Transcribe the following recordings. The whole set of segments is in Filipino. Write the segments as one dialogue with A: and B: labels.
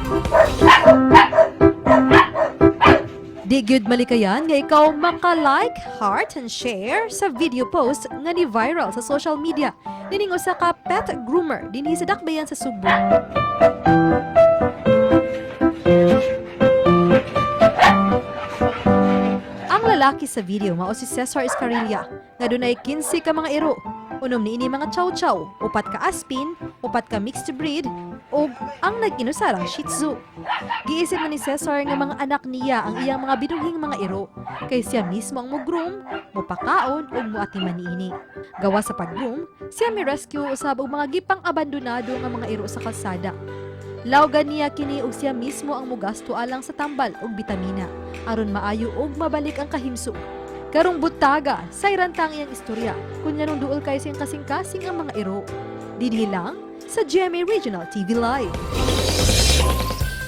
A: Di gyud malikayan nga ikaw maka-like, heart, and share sa video post nga ni viral sa social media. Nining usa ka pet groomer dinhi sa dakbayan sa Subo. Ang lalaki sa video mao si Cesar Escarilla nga dunay 15 ka mga iro. Unom niini mga chow-chow, 4 ka aspin, 4 ka mixed breed, ug ang nag-inusarang Shih Tzu. Giisip na ni Cesar nga mga anak niya ang iyang mga binuhing mga iro, kay siya mismo ang mo-groom, mopakaon ug moatiman niini. Gawa sa pag-groom, siya may rescue usab og mga gipang abandonado nga mga iro sa kalsada. Lawgan niya kini og siya mismo ang mugasto alang sa tambal ug bitamina aron maayo og mabalik ang kahimsog. Karong butaga, sayrantang iyang istorya kunya nung duol kay siyang kasing-kasing ang mga iro. Dinhi lang sa GMA Regional TV Live.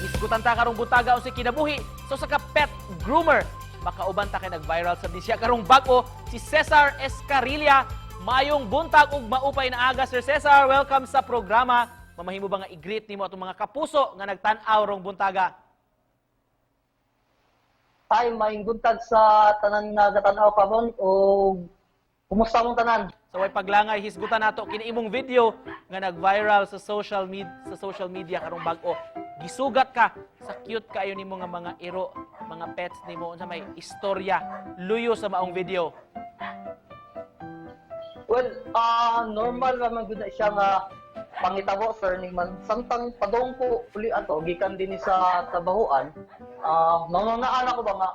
B: Isgutan ta karong butaga o si kinabuhi so sa ka pet groomer. Makauban ta kay nag-viral sa disya karong bag-o si Cesar Escarilla. Mayong buntag ug maupay na aga Sir Cesar. Welcome sa programa. Mamahimo ba nga i-greet nimo atong mga kapuso nga nagtan-aw rong buntaga?
C: Ay, maing buntag sa tanan nga gatanaw pa ron o kumusta mong tanan?
B: So way paglangay hisgutan nato kini imong video nga nag-viral sa social media karong bag-o. Gisugat ka sa cute kayo nimo nga mga iro, mga pets nimo unsa may istorya luyo sa maong video.
C: Well, normal naman gud na siya nga pangitabo sir ni man samtang padong ko uli ato gikan din sa trabahoan. Nanonaan ako ba nga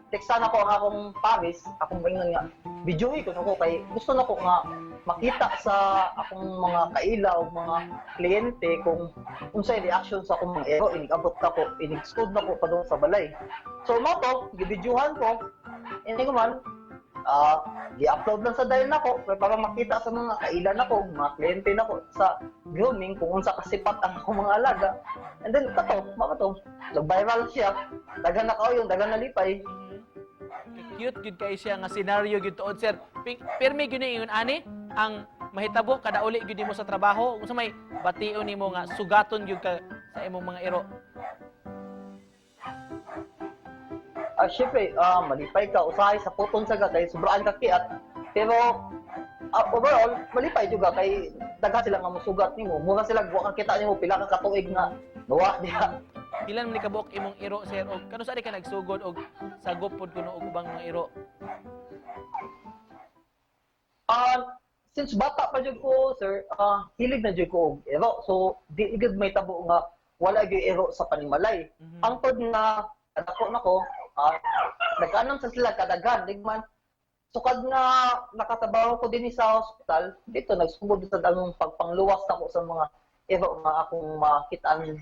C: teksan ako ang akong Paris, akong ingon nga videohi ko nako kay gusto nako nga makita sa akong mga kaila o mga kliyente kung unsay reaction sa akong mga ero inigabot ka ko inig-scold nako padung sa balay. So mo to gibidyohan ko ini ko man gi-upload lang sa dial nako para makita sa mga kaila nako, mga kliyente nako sa grooming kung unsa kasipat ang akong mga alaga. And then nag-viral siya. Dagan na yung dagan na lipay.
B: Cute gud kay siya nga scenario gud tuod sir. Pirmi gyud ni ingon ani ang mahitabo kada uli gyud nimo sa trabaho unsa may bation nimo nga sugaton gyud ka sa imong mga iro.
C: Siyempre, malipay ka, usahay sa puton sa kay sobraan ka kiat. Pero, overall, malipay juga kay dagha sila nga musugat nimo. Mura sila wa ka kita nimo pila ka katuig na gawa diha.
B: Ilan man ni kabuok imong iro sir og kano sa di ka nagsugod og sagop pod kuno og ubang mga iro?
C: Since bata pa jud ko, sir, hilig na jud ko og iro. So, di gud may tabo nga wala gyud iro sa panimalay. Ang pod na ako nako, nag-anam sa sila kadagan, digman. Sukad nga nakatrabaho ko din sa hospital, dito nagsugod sa damong pagpangluwas ako sa mga iro nga akong makitaan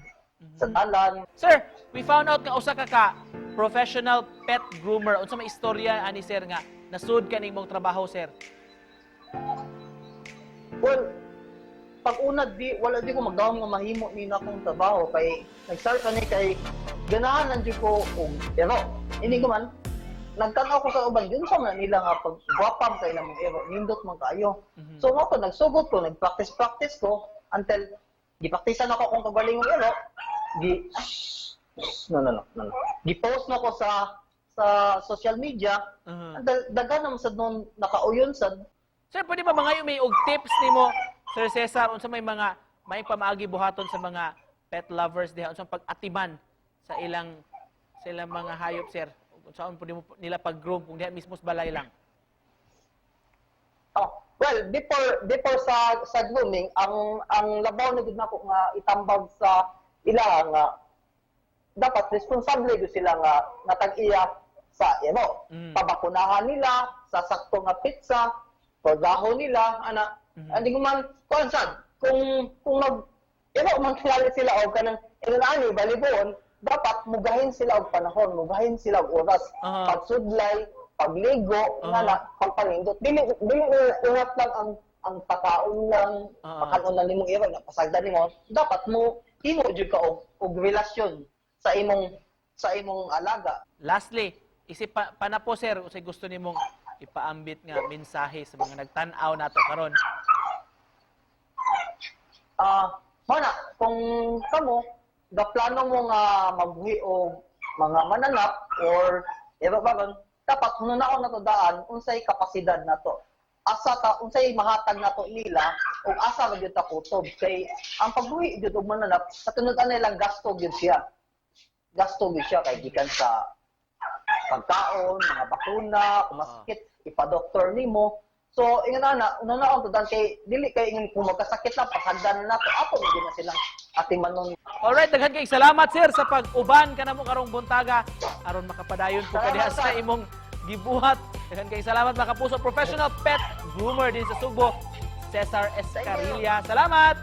C: sa dalan.
B: Sir, we found out nga usa ka professional pet groomer. Unsa may istorya ani sir nga nasud ka nimong trabaho sir?
C: Well, pag una wala di ko magdawom nga mahimo ni na akong trabaho kay nag-start kani kay ganahan jud ko og iro. Ini ko man nagtanaw ko sa uban yun sa man nila nga pagwapam kay namong iro nindot man kaayo. So ako nagsugod ko, nagpractice ko until gipraktisan ako kung kagaling ng iro. Gi-post na ko sa social media. Dagan naman sad nun nakauyon sad.
B: Sir, pwede ba mga may og tips nimo Sir Cesar unsa may mga may pamaagi buhaton sa mga pet lovers diha unsa pag-atiman sa ilang mga hayop sir? Unsaon pud nila pag-groom kung diha mismo sa balay lang?
C: Well, before sa grooming, ang labaw na gud nako nga itambag sa ila nga dapat responsable gud sila nga natag-iya sa iro. Pabakunahan nila sa sakto nga pizza, pagahon nila ana. Hindi ko man kuan kung iro man kilala sila og kanang inani balibon, dapat mugahin sila og panahon, mugahin sila og oras, pagsudlay, pagligo, pagpanindot. Dili unat lang ang pakaon lang, pakaon lang nimong iro, napasagdan nimo. Dapat mo himo jud ka og relasyon sa imong alaga.
B: Lastly, isip pa na po sir, usay gusto nimong ipaambit nga mensahe sa mga nagtan-aw nato karon.
C: Mana kung kamo gaplano mo nga magbuhi o mga mananap or iba ba ron, dapat nunaon na to daan unsay kapasidad na to. Asa ta unsay mahatag na to nila ug asa ra gyud ta kutob kay ang pagbuhi gyud og mananap katungod anay lang gasto gyud siya. Gasto gyud siya kay gikan sa pagkaon, mga bakuna, kung masakit, ipa-doktor nimo. So, ingon na, una to dan kay dili kay ingon kung magkasakit na pasagdan na to ato gyud na silang atimanon.
B: Alright, daghan kay salamat sir sa pag-uban kanamo karong buntaga aron makapadayon po kadiha sa imong gibuhat. Daghan kay salamat mga kapuso, professional pet groomer din sa Subo, Cesar Escarilla. Salamat.